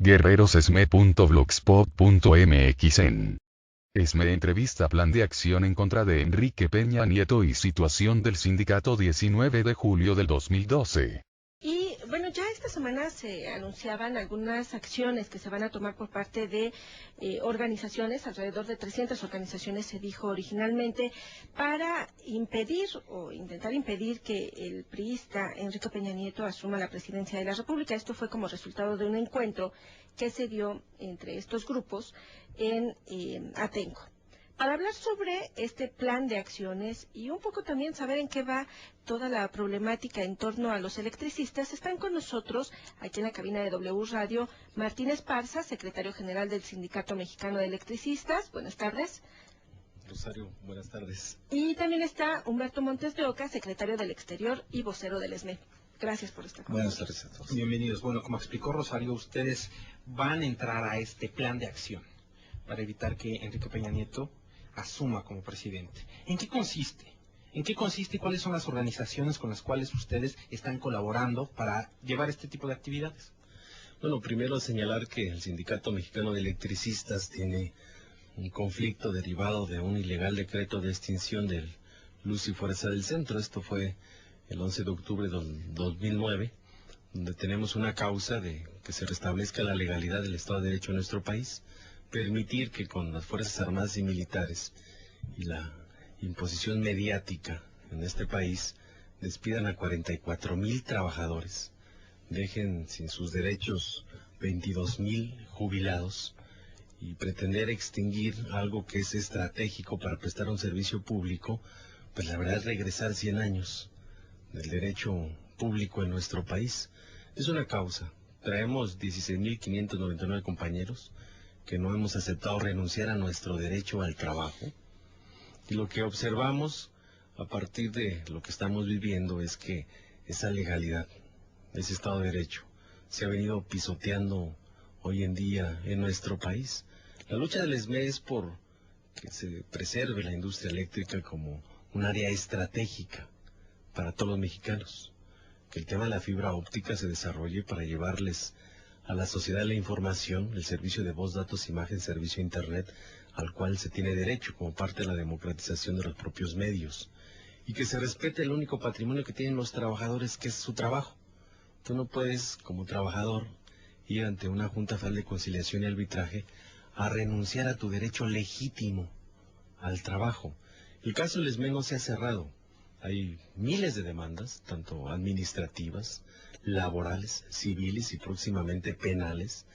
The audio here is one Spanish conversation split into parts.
guerrerosesme.blogspot.mx en ESME entrevista plan de acción en contra de Enrique Peña Nieto y situación del sindicato 19 de julio del 2012. Y bueno, ya esta semana se anunciaban algunas acciones que se van a tomar por parte de organizaciones, alrededor de 300 organizaciones se dijo originalmente, para impedir o intentar impedir que el priista Enrique Peña Nieto asuma la presidencia de la República. Esto fue como resultado de un encuentro que se dio entre estos grupos en Atenco. Para hablar sobre este plan de acciones y un poco también saber en qué va toda la problemática en torno a los electricistas, están con nosotros, aquí en la cabina de W Radio, Martín Esparza, secretario general del Sindicato Mexicano de Electricistas. Buenas tardes. Rosario, buenas tardes. Y también está Humberto Montes de Oca, secretario del Exterior y vocero del ESME. Gracias por estar con nosotros. Buenas tardes a todos. Bienvenidos. Bueno, como explicó Rosario, ustedes van a entrar a este plan de acción para evitar que Enrique Peña Nieto asuma como presidente. ¿En qué consiste? ¿En qué consiste y cuáles son las organizaciones con las cuales ustedes están colaborando para llevar este tipo de actividades? Bueno, primero señalar que el Sindicato Mexicano de Electricistas tiene un conflicto derivado de un ilegal decreto de extinción del Luz y Fuerza del Centro. Esto fue el 11 de octubre del 2009, donde tenemos una causa de que se restablezca la legalidad del Estado de Derecho en nuestro país, permitir que con las Fuerzas Armadas y Militares y la imposición mediática en este país despidan a 44,000 trabajadores, dejen sin sus derechos 22,000 jubilados y pretender extinguir algo que es estratégico para prestar un servicio público, pues la verdad es regresar 100 años del derecho público en nuestro país. Es una causa. Traemos 16,599 compañeros que no hemos aceptado renunciar a nuestro derecho al trabajo. Y lo que observamos a partir de lo que estamos viviendo es que esa legalidad, ese Estado de Derecho, se ha venido pisoteando hoy en día en nuestro país. La lucha del ESME es por que se preserve la industria eléctrica como un área estratégica para todos los mexicanos, que el tema de la fibra óptica se desarrolle para llevarles a la sociedad la información, el servicio de voz, datos, imagen, servicio Internet, al cual se tiene derecho como parte de la democratización de los propios medios, y que se respete el único patrimonio que tienen los trabajadores, que es su trabajo. Tú no puedes, como trabajador, ir ante una Junta Federal de Conciliación y Arbitraje a renunciar a tu derecho legítimo al trabajo. El caso del ESME no se ha cerrado. Hay miles de demandas, tanto administrativas, laborales, civiles y próximamente penales,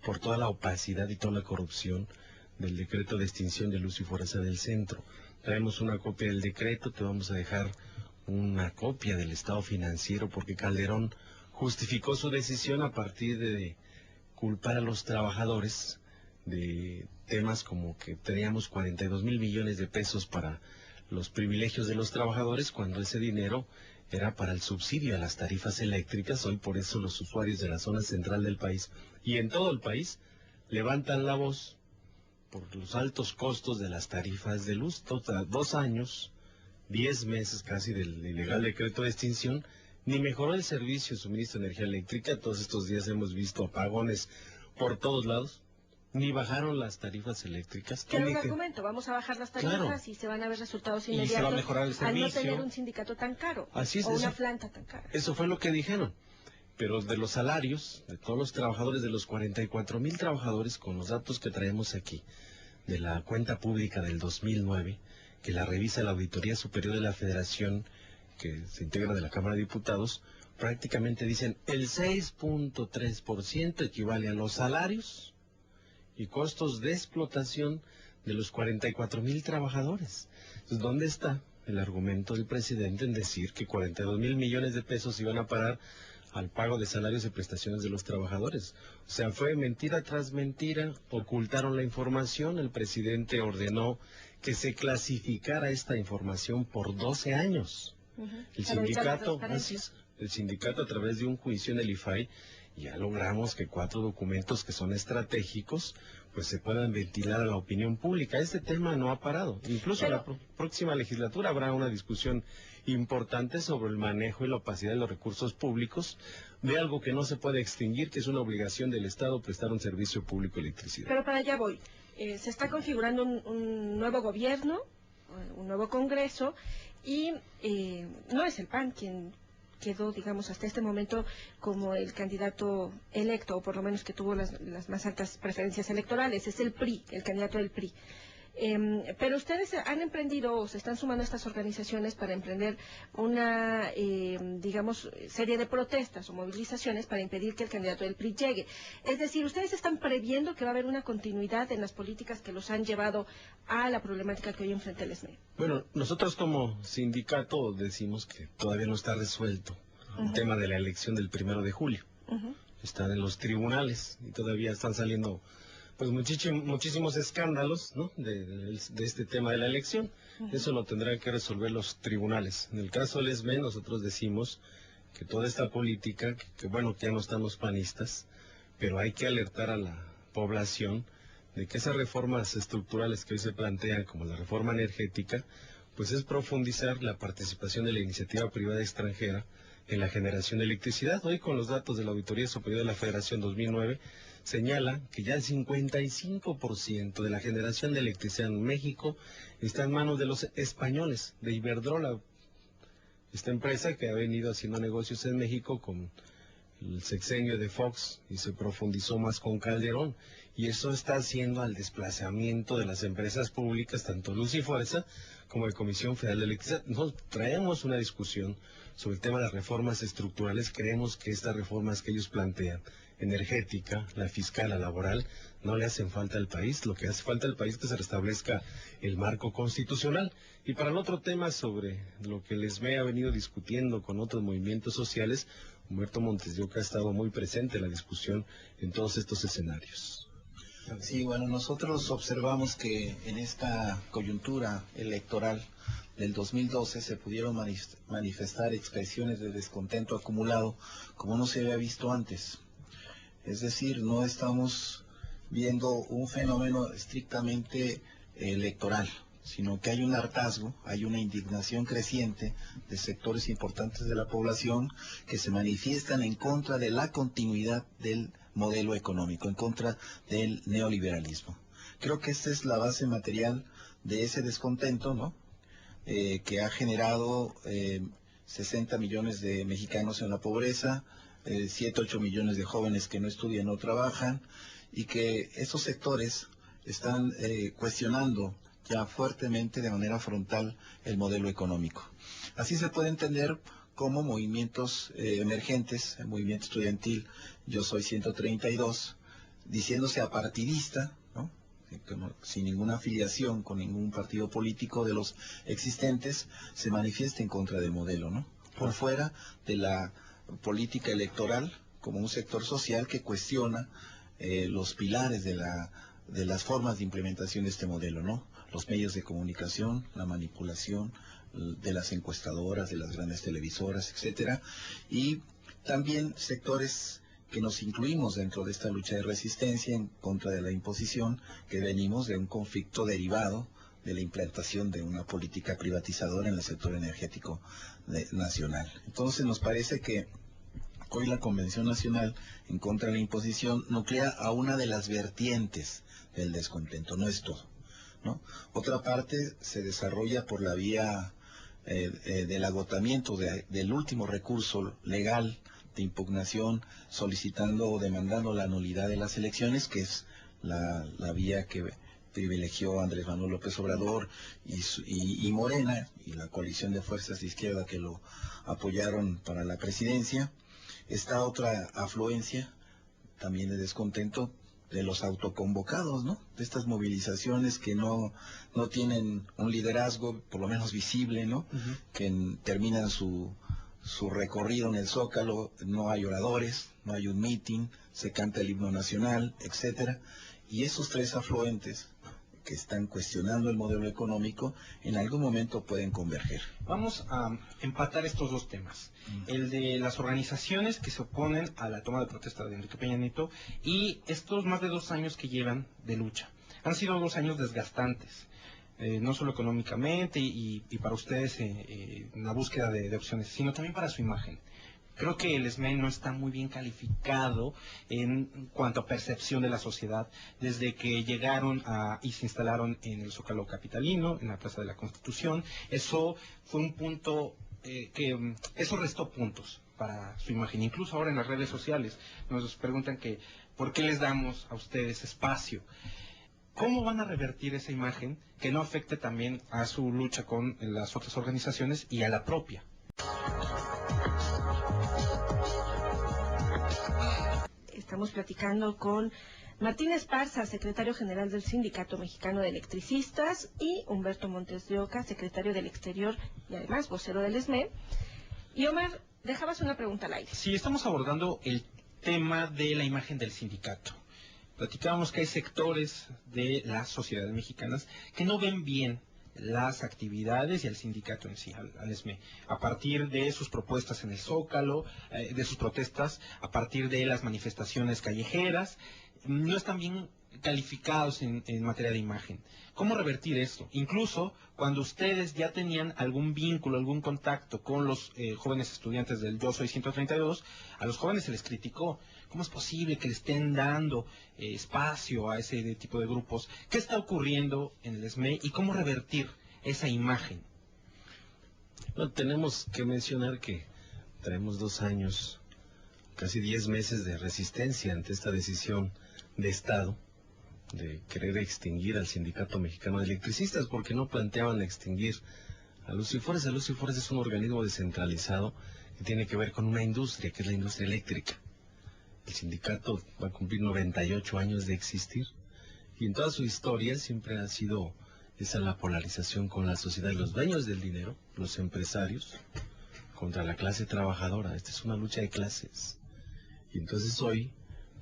por toda la opacidad y toda la corrupción del decreto de extinción de Luz y Fuerza del Centro. Traemos una copia del decreto, te vamos a dejar una copia del estado financiero, porque Calderón justificó su decisión a partir de culpar a los trabajadores de temas como que teníamos 42,000 millones de pesos para los privilegios de los trabajadores, cuando ese dinero era para el subsidio a las tarifas eléctricas. Hoy por eso los usuarios de la zona central del país y en todo el país levantan la voz por los altos costos de las tarifas de luz. 2 años, 10 meses casi del ilegal decreto de extinción, ni mejoró el servicio de suministro de energía eléctrica. Todos estos días hemos visto apagones por todos lados. Ni bajaron las tarifas eléctricas. Que era un argumento, vamos a bajar las tarifas, claro, y se van a ver resultados inmediatos, y se va a mejorar el servicio, al no tener un sindicato tan caro. Así es, o una planta tan cara. Eso fue lo que dijeron. Pero de los salarios de todos los trabajadores, de los 44,000 trabajadores, con los datos que traemos aquí, de la cuenta pública del 2009, que la revisa la Auditoría Superior de la Federación, que se integra de la Cámara de Diputados, prácticamente dicen el 6.3% equivale a los salarios y costos de explotación de los 44,000 trabajadores. Entonces, ¿dónde está el argumento del presidente en decir que 42,000 millones de pesos iban a parar al pago de salarios y prestaciones de los trabajadores? O sea, fue mentira tras mentira, ocultaron la información. El presidente ordenó que se clasificara esta información por 12 años. El sindicato, el sindicato a través de un juicio en el IFAI, ya logramos que 4 documentos que son estratégicos pues se puedan ventilar a la opinión pública. Este tema no ha parado. Incluso en la próxima legislatura habrá una discusión importante sobre el manejo y la opacidad de los recursos públicos de algo que no se puede extinguir, que es una obligación del Estado prestar un servicio público de electricidad. Pero para allá voy. Se está configurando un nuevo gobierno, un nuevo Congreso, y no es el PAN quien quedó, digamos, hasta este momento como el candidato electo, o por lo menos que tuvo las más altas preferencias electorales, es el PRI, el candidato del PRI. Pero ustedes han emprendido o se están sumando a estas organizaciones para emprender una, digamos, serie de protestas o movilizaciones para impedir que el candidato del PRI llegue. Es decir, ustedes están previendo que va a haber una continuidad en las políticas que los han llevado a la problemática que hoy enfrenta el SME. Bueno, nosotros como sindicato decimos que todavía no está resuelto el tema de la elección del 1 de julio. Están en los tribunales y todavía están saliendo pues muchísimos escándalos, ¿no?, de este tema de la elección. Eso lo tendrán que resolver los tribunales. En el caso del SME, nosotros decimos que toda esta política, que bueno, que ya no están los panistas, pero hay que alertar a la población de que esas reformas estructurales que hoy se plantean, como la reforma energética, pues es profundizar la participación de la iniciativa privada extranjera en la generación de electricidad. Hoy, con los datos de la Auditoría Superior de la Federación 2009, señala que ya el 55% de la generación de electricidad en México está en manos de los españoles, de Iberdrola, esta empresa que ha venido haciendo negocios en México con el sexenio de Fox y se profundizó más con Calderón, y eso está haciendo al desplazamiento de las empresas públicas, tanto Luz y Fuerza como de Comisión Federal de Electricidad. Nosotros traemos una discusión sobre el tema de las reformas estructurales. Creemos que estas reformas que ellos plantean, energética, la fiscal, la laboral, no le hacen falta al país. Lo que hace falta al país es que se restablezca el marco constitucional. Y para el otro tema, sobre lo que el SME ha venido discutiendo con otros movimientos sociales, Humberto Montes de Oca ha estado muy presente en la discusión en todos estos escenarios. Sí, bueno, nosotros observamos que en esta coyuntura electoral del 2012 se pudieron manifestar expresiones de descontento acumulado como no se había visto antes. Es decir, no estamos viendo un fenómeno estrictamente electoral, sino que hay un hartazgo, hay una indignación creciente de sectores importantes de la población que se manifiestan en contra de la continuidad del modelo económico, en contra del neoliberalismo. Creo que esta es la base material de ese descontento, ¿no?, que ha generado 60 millones de mexicanos en la pobreza, 7, 8 millones de jóvenes que no estudian o trabajan, y que esos sectores están cuestionando ya fuertemente, de manera frontal, el modelo económico. Así se puede entender como movimientos emergentes, el movimiento estudiantil Yo Soy 132, diciéndose apartidista, ¿no?, sin ninguna afiliación con ningún partido político de los existentes, se manifiesta en contra del modelo, ¿no?, por fuera de la política electoral, como un sector social que cuestiona los pilares de las formas de implementación de este modelo, ¿no?, los medios de comunicación, la manipulación de las encuestadoras, de las grandes televisoras, etcétera, y también sectores que nos incluimos dentro de esta lucha de resistencia en contra de la imposición, que venimos de un conflicto derivado de la implantación de una política privatizadora en el sector energético nacional. Entonces nos parece que hoy la Convención Nacional en contra de la imposición nuclea a una de las vertientes del descontento, no es todo, ¿no? Otra parte se desarrolla por la vía del agotamiento del último recurso legal de impugnación, solicitando o demandando la nulidad de las elecciones, que es la vía que privilegió Andrés Manuel López Obrador y Morena, y la coalición de fuerzas de izquierda que lo apoyaron para la presidencia. Esta otra afluencia también de descontento de los autoconvocados, ¿no?, de estas movilizaciones que no tienen un liderazgo, por lo menos visible, ¿no?, que terminan su recorrido en el Zócalo, no hay oradores, no hay un mitin, se canta el himno nacional, etcétera, y esos tres afluentes que están cuestionando el modelo económico en algún momento pueden converger. Vamos a empatar estos dos temas, el de las organizaciones que se oponen a la toma de protesta de Enrique Peña Nieto y estos más de 2 años que llevan de lucha. Han sido 2 años desgastantes. no solo económicamente y para ustedes en la búsqueda de opciones, sino también para su imagen. Creo que el SME no está muy bien calificado en cuanto a percepción de la sociedad desde que llegaron y se instalaron en el Zócalo capitalino, en la Plaza de la Constitución. Eso fue un punto eso restó puntos para su imagen. Incluso ahora en las redes sociales nos preguntan que ¿por qué les damos a ustedes espacio? ¿Cómo van a revertir esa imagen que no afecte también a su lucha con las otras organizaciones y a la propia? Estamos platicando con Martín Esparza, secretario general del Sindicato Mexicano de Electricistas, y Humberto Montes de Oca, secretario del Exterior y además vocero del SME. Y Omar, dejabas una pregunta al aire. Sí, estamos abordando el tema de la imagen del sindicato. Platicábamos que hay sectores de las sociedades mexicanas que no ven bien las actividades y al sindicato en sí, al SME, a partir de sus propuestas en el Zócalo, de sus protestas, a partir de las manifestaciones callejeras, no están bien calificados en materia de imagen. ¿Cómo revertir esto? Incluso cuando ustedes ya tenían algún vínculo, algún contacto con los jóvenes estudiantes del Yo Soy 132, a los jóvenes se les criticó. ¿Cómo es posible que le estén dando espacio a ese tipo de grupos? ¿Qué está ocurriendo en el SME y cómo revertir esa imagen? Bueno, tenemos que mencionar que traemos 2 años, casi 10 meses de resistencia ante esta decisión de Estado de querer extinguir al Sindicato Mexicano de Electricistas, porque no planteaban extinguir a Luz y Fuerza. Luz y Fuerza es un organismo descentralizado que tiene que ver con una industria, que es la industria eléctrica. El sindicato va a cumplir 98 años de existir, y en toda su historia siempre ha sido esa la polarización con la sociedad, los dueños del dinero, los empresarios, contra la clase trabajadora. Esta es una lucha de clases. Y entonces hoy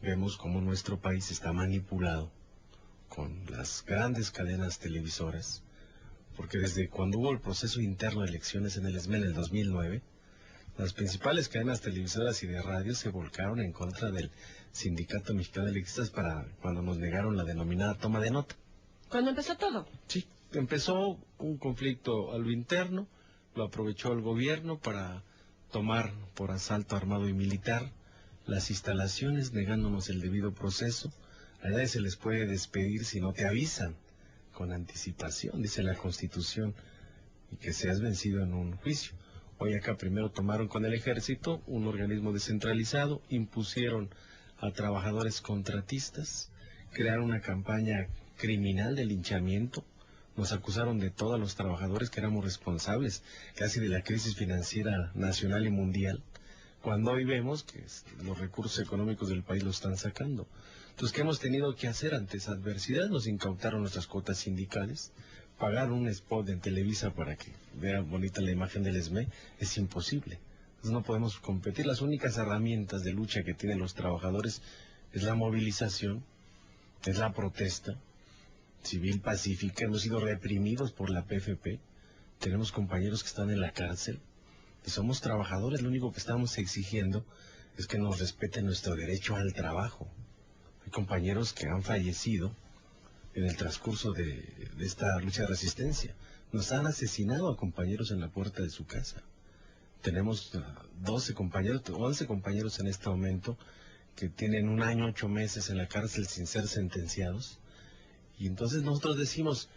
vemos cómo nuestro país está manipulado con las grandes cadenas televisoras, porque desde cuando hubo el proceso interno de elecciones en el SME en el 2009, las principales cadenas televisoras y de radio se volcaron en contra del Sindicato Mexicano de Electricistas para cuando nos negaron la denominada toma de nota. ¿Cuándo empezó todo? Sí, empezó un conflicto a lo interno, lo aprovechó el gobierno para tomar por asalto armado y militar las instalaciones, negándonos el debido proceso. A nadie se les puede despedir si no te avisan con anticipación, dice la Constitución, y que seas vencido en un juicio. Hoy acá primero tomaron con el ejército, un organismo descentralizado, impusieron a trabajadores contratistas, crearon una campaña criminal de linchamiento, nos acusaron de todos los trabajadores que éramos responsables casi de la crisis financiera nacional y mundial, cuando hoy vemos que los recursos económicos del país lo están sacando. Entonces, ¿qué hemos tenido que hacer ante esa adversidad? Nos incautaron nuestras cuotas sindicales, pagar un spot en Televisa para que vea bonita la imagen del SME, es imposible. Entonces no podemos competir. Las únicas herramientas de lucha que tienen los trabajadores es la movilización, es la protesta civil pacífica. Hemos sido reprimidos por la PFP, tenemos compañeros que están en la cárcel, y somos trabajadores. Lo único que estamos exigiendo es que nos respeten nuestro derecho al trabajo. Hay compañeros que han fallecido en el transcurso de esta lucha de resistencia. Nos han asesinado a compañeros en la puerta de su casa. Tenemos 12 compañeros, 11 compañeros en este momento que tienen 1 año, 8 meses en la cárcel sin ser sentenciados. Y entonces nosotros decimos,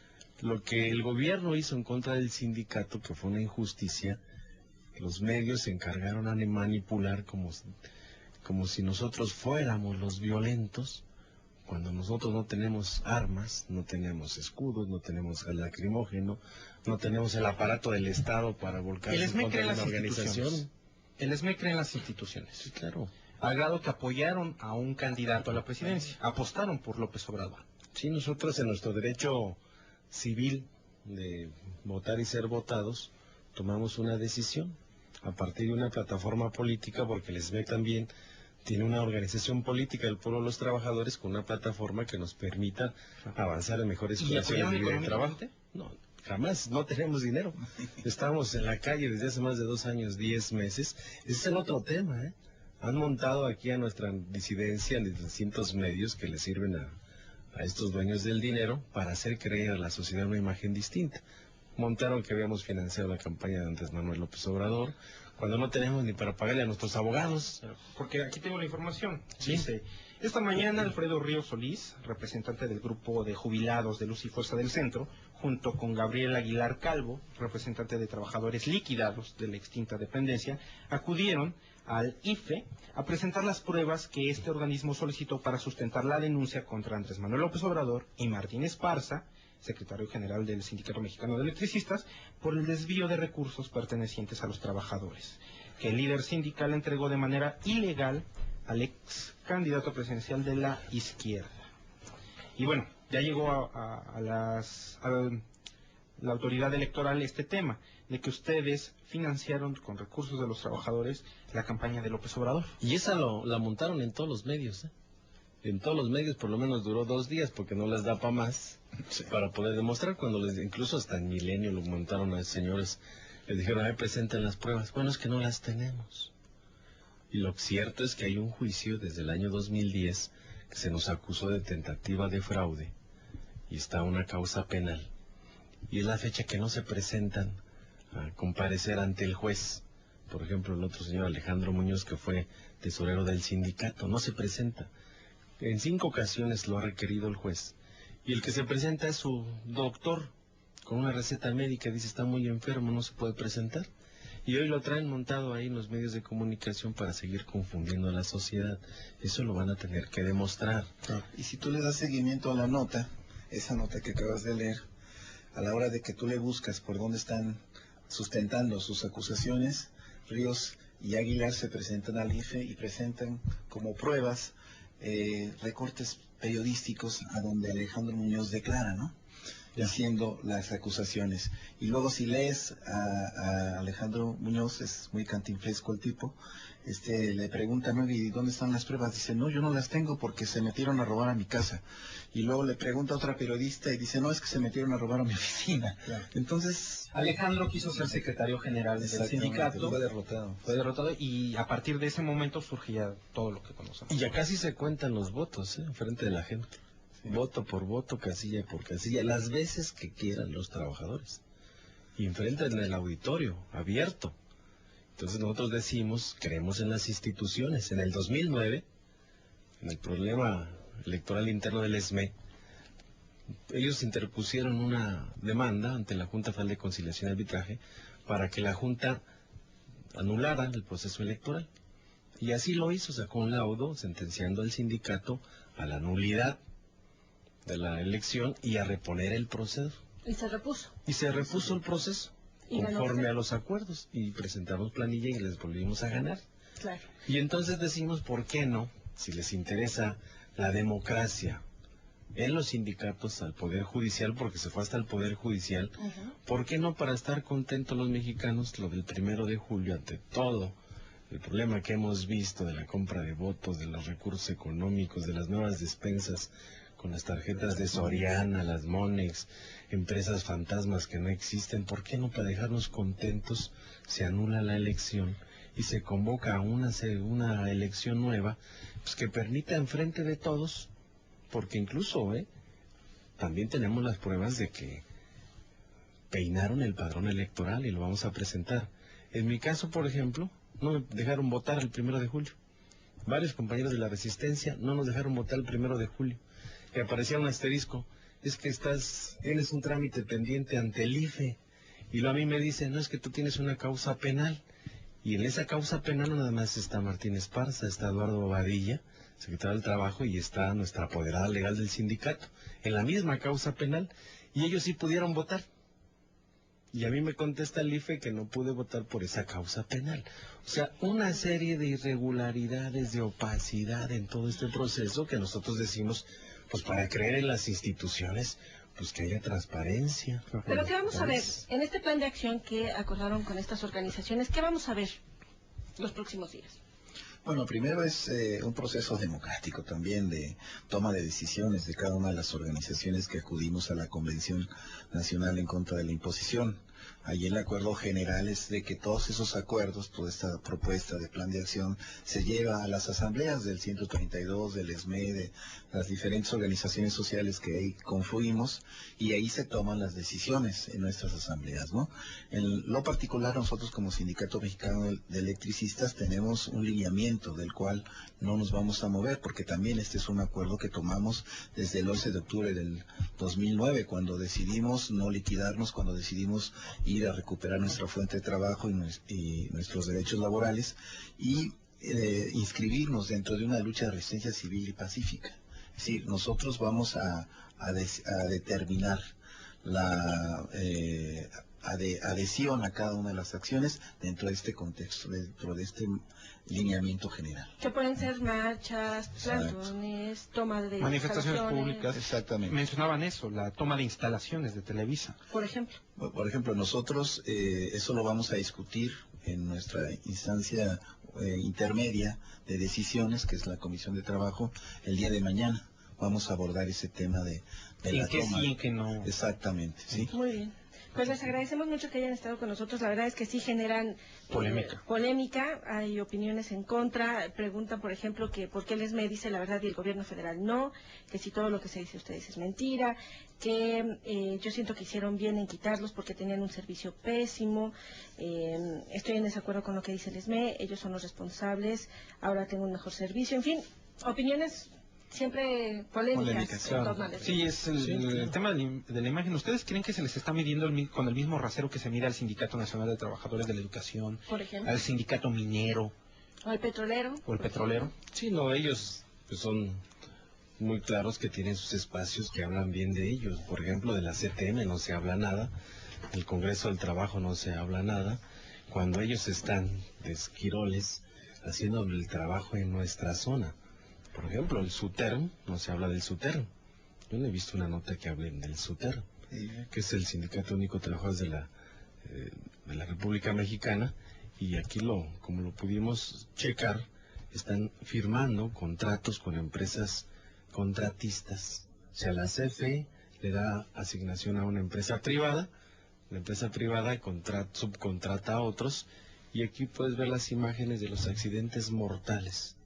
lo que el gobierno hizo en contra del sindicato, que fue una injusticia, los medios se encargaron a manipular como si nosotros fuéramos los violentos, cuando nosotros no tenemos armas, no tenemos escudos, no tenemos gas lacrimógeno, no tenemos el aparato del Estado para volcar en contra de una organización. El SME cree en las instituciones. Sí, claro. Al grado que apoyaron a un candidato a la presidencia, apostaron por López Obrador. Sí, nosotros en nuestro derecho civil de votar y ser votados, tomamos una decisión a partir de una plataforma política, porque el SME también tiene una organización política del pueblo de los trabajadores con una plataforma que nos permita avanzar en mejores condiciones de vida y trabajo. No, jamás, no tenemos dinero. Estamos en la calle desde hace más de 2 años, 10 meses. Ese es el otro tema, ¿eh? Han montado aquí a nuestra disidencia en distintos medios que le sirven a estos dueños del dinero para hacer creer a la sociedad una imagen distinta. Montaron que habíamos financiado la campaña de Andrés Manuel López Obrador, cuando no tenemos ni para pagarle a nuestros abogados. Porque aquí tengo la información. Sí. Dice, esta mañana Alfredo Ríos Solís, representante del grupo de jubilados de Luz y Fuerza del Centro, junto con Gabriel Aguilar Calvo, representante de trabajadores liquidados de la extinta dependencia, acudieron al IFE a presentar las pruebas que este organismo solicitó para sustentar la denuncia contra Andrés Manuel López Obrador y Martín Esparza, secretario general del Sindicato Mexicano de Electricistas, por el desvío de recursos pertenecientes a los trabajadores, que el líder sindical entregó de manera ilegal al ex candidato presidencial de la izquierda. Y bueno, ya llegó a la autoridad electoral este tema, de que ustedes financiaron con recursos de los trabajadores la campaña de López Obrador. Y esa la montaron en todos los medios, ¿eh? En todos los medios por lo menos duró 2 días porque no les da para más, para poder demostrar. Incluso hasta en Milenio lo montaron a señores, les dijeron, presenten las pruebas. Bueno, es que no las tenemos. Y lo cierto es que hay un juicio desde el año 2010 que se nos acusó de tentativa de fraude y está una causa penal. Y es la fecha que no se presentan a comparecer ante el juez. Por ejemplo, el otro señor Alejandro Muñoz, que fue tesorero del sindicato, no se presenta. En 5 ocasiones lo ha requerido el juez. Y el que se presenta es su doctor, con una receta médica, dice está muy enfermo, no se puede presentar. Y hoy lo traen montado ahí en los medios de comunicación para seguir confundiendo a la sociedad. Eso lo van a tener que demostrar. Y si tú le das seguimiento a la nota, esa nota que acabas de leer, a la hora de que tú le buscas por dónde están sustentando sus acusaciones, Ríos y Aguilar se presentan al IFE y presentan como pruebas recortes periodísticos a donde Alejandro Muñoz declara, ¿no? Diciendo las acusaciones. Y luego si lees a Alejandro Muñoz, es muy cantinflesco el tipo, le pregunta, ¿no? ¿Y dónde están las pruebas? Dice, no, yo no las tengo porque se metieron a robar a mi casa. Y luego le pregunta a otra periodista y dice, no, es que se metieron a robar a mi oficina. Claro. Entonces, Alejandro quiso ser secretario general del sindicato. Fue derrotado Y a partir de ese momento surgía todo lo que conocemos. Y ya casi se cuentan los votos, frente de la gente. Sí. Voto por voto, casilla por casilla, las veces que quieran los trabajadores. Y enfrente en el auditorio, abierto. Entonces nosotros decimos, creemos en las instituciones. En el 2009, en el problema electoral interno del ESME, ellos interpusieron una demanda ante la Junta Federal de Conciliación y Arbitraje para que la Junta anulara el proceso electoral. Y así lo hizo, sacó un laudo sentenciando al sindicato a la nulidad de la elección y a reponer el proceso. Y se repuso. Y se repuso el proceso, conforme a los acuerdos, y presentamos planilla y les volvimos a ganar. Claro. Y entonces decimos, ¿por qué no? Si les interesa la democracia en los sindicatos al Poder Judicial, porque se fue hasta el Poder Judicial, ¿por qué no para estar contentos los mexicanos lo del 1 de julio ante todo el problema que hemos visto de la compra de votos, de los recursos económicos, de las nuevas despensas con las tarjetas de Soriana, las Monex, empresas fantasmas que no existen? ¿Por qué no para dejarnos contentos se anula la elección y se convoca a una elección nueva, pues que permita enfrente de todos? Porque incluso también tenemos las pruebas de que peinaron el padrón electoral y lo vamos a presentar. En mi caso, por ejemplo, no me dejaron votar el 1 de julio. Varios compañeros de la Resistencia no nos dejaron votar el 1 de julio. Y aparecía un asterisco, es que tienes un trámite pendiente ante el IFE. Y luego a mí me dicen, no, es que tú tienes una causa penal. Y en esa causa penal no nada más está Martín Esparza, está Eduardo Bobadilla, secretario del Trabajo, y está nuestra apoderada legal del sindicato, en la misma causa penal, y ellos sí pudieron votar. Y a mí me contesta el IFE que no pude votar por esa causa penal. O sea, una serie de irregularidades, de opacidad en todo este proceso que nosotros decimos, pues para creer en las instituciones, pues que haya transparencia. Pero ¿qué vamos a ver en este plan de acción que acordaron con estas organizaciones? ¿Qué vamos a ver los próximos días? Bueno, primero es un proceso democrático también de toma de decisiones de cada una de las organizaciones que acudimos a la Convención Nacional en contra de la Imposición. Ahí el acuerdo general es de que todos esos acuerdos, toda esta propuesta de plan de acción se lleva a las asambleas del 132, del ESME, de las diferentes organizaciones sociales que ahí confluimos, y ahí se toman las decisiones en nuestras asambleas, ¿no? En lo particular, nosotros como Sindicato Mexicano de Electricistas tenemos un lineamiento del cual no nos vamos a mover, porque también este es un acuerdo que tomamos desde el 11 de octubre del 2009, cuando decidimos no liquidarnos, cuando decidimos ir a recuperar nuestra fuente de trabajo y nuestros derechos laborales, y inscribirnos dentro de una lucha de resistencia civil y pacífica. Es decir, nosotros vamos a determinar la adhesión a cada una de las acciones dentro de este contexto, dentro de este lineamiento general. Que pueden ser marchas, plantones, toma de manifestaciones públicas. Exactamente. Mencionaban eso, la toma de instalaciones de Televisa. Por ejemplo. Por ejemplo, nosotros eso lo vamos a discutir en nuestra instancia intermedia de decisiones, que es la Comisión de Trabajo, el día de mañana. Vamos a abordar ese tema de la toma. Sí, en qué no. Exactamente, sí. Muy bien. Pues les agradecemos mucho que hayan estado con nosotros. La verdad es que sí generan polémica. Hay opiniones en contra. Preguntan, por ejemplo, que por qué el ESME dice la verdad y el gobierno federal no, que si todo lo que se dice ustedes es mentira, que yo siento que hicieron bien en quitarlos porque tenían un servicio pésimo. Estoy en desacuerdo con lo que dice el ESME. Ellos son los responsables. Ahora tengo un mejor servicio. En fin, opiniones siempre polémicas. Sí, es el tema de la imagen. ¿Ustedes creen que se les está midiendo con el mismo rasero que se mide al Sindicato Nacional de Trabajadores de la Educación, por ejemplo, al Sindicato Minero o el petrolero? Sí, no, ellos pues, son muy claros que tienen sus espacios que hablan bien de ellos. Por ejemplo, de la CTM no se habla nada, del Congreso del Trabajo no se habla nada, cuando ellos están de esquiroles haciendo el trabajo en nuestra zona. Por ejemplo, el SUTERM, no se habla del SUTERM. Yo no he visto una nota que hablen del SUTERM, que es el Sindicato Único de Trabajadores de la República Mexicana, y aquí como lo pudimos checar, están firmando contratos con empresas contratistas. O sea, la CFE le da asignación a una empresa privada, la empresa privada subcontrata a otros, y aquí puedes ver las imágenes de los accidentes mortales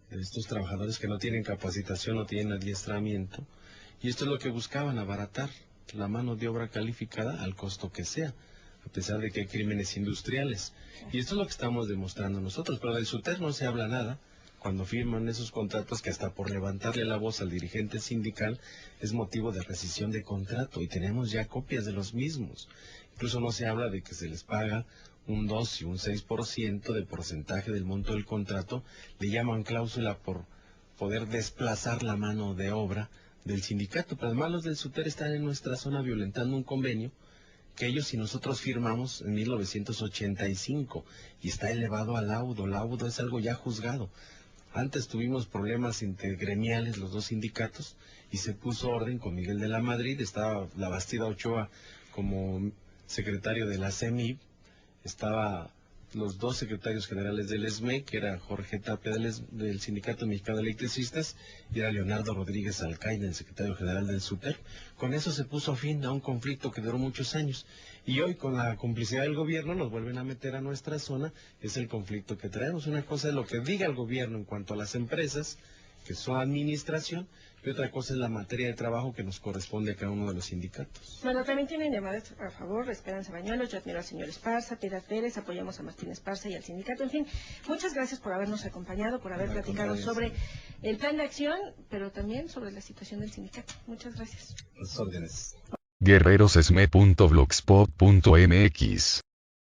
de estos trabajadores que no tienen capacitación, no tienen adiestramiento, y esto es lo que buscaban, abaratar la mano de obra calificada al costo que sea, a pesar de que hay crímenes industriales. Y esto es lo que estamos demostrando nosotros, pero del SUTER no se habla nada, cuando firman esos contratos que hasta por levantarle la voz al dirigente sindical es motivo de rescisión de contrato, y tenemos ya copias de los mismos. Incluso no se habla de que se les paga un 2 y un 6% de porcentaje del monto del contrato, le llaman cláusula por poder desplazar la mano de obra del sindicato, pero además los del SUTER están en nuestra zona violentando un convenio que ellos y nosotros firmamos en 1985 y está elevado a laudo. Laudo es algo ya juzgado. Antes tuvimos problemas intergremiales los dos sindicatos y se puso orden con Miguel de la Madrid, estaba la Bastida Ochoa como secretario de la CEMIB, estaba los dos secretarios generales del ESME, que era Jorge Tapia del Sindicato Mexicano de Electricistas, y era Leonardo Rodríguez Alcaide, el secretario general del SUTER. Con eso se puso fin a un conflicto que duró muchos años. Y hoy, con la complicidad del gobierno, nos vuelven a meter a nuestra zona. Es el conflicto que traemos. Una cosa es lo que diga el gobierno en cuanto a las empresas, que son administración, y otra cosa es la materia de trabajo que nos corresponde a cada uno de los sindicatos. Bueno, también tienen llamadas a favor, Esperanza Bañuelos, yo admiro al señor Esparza, Piedad Pérez, apoyamos a Martín Esparza y al sindicato. En fin, muchas gracias por habernos acompañado, por haber platicado sobre el plan de acción, pero también sobre la situación del sindicato. Muchas gracias. Las órdenes. guerrerosesme.blogspot.mx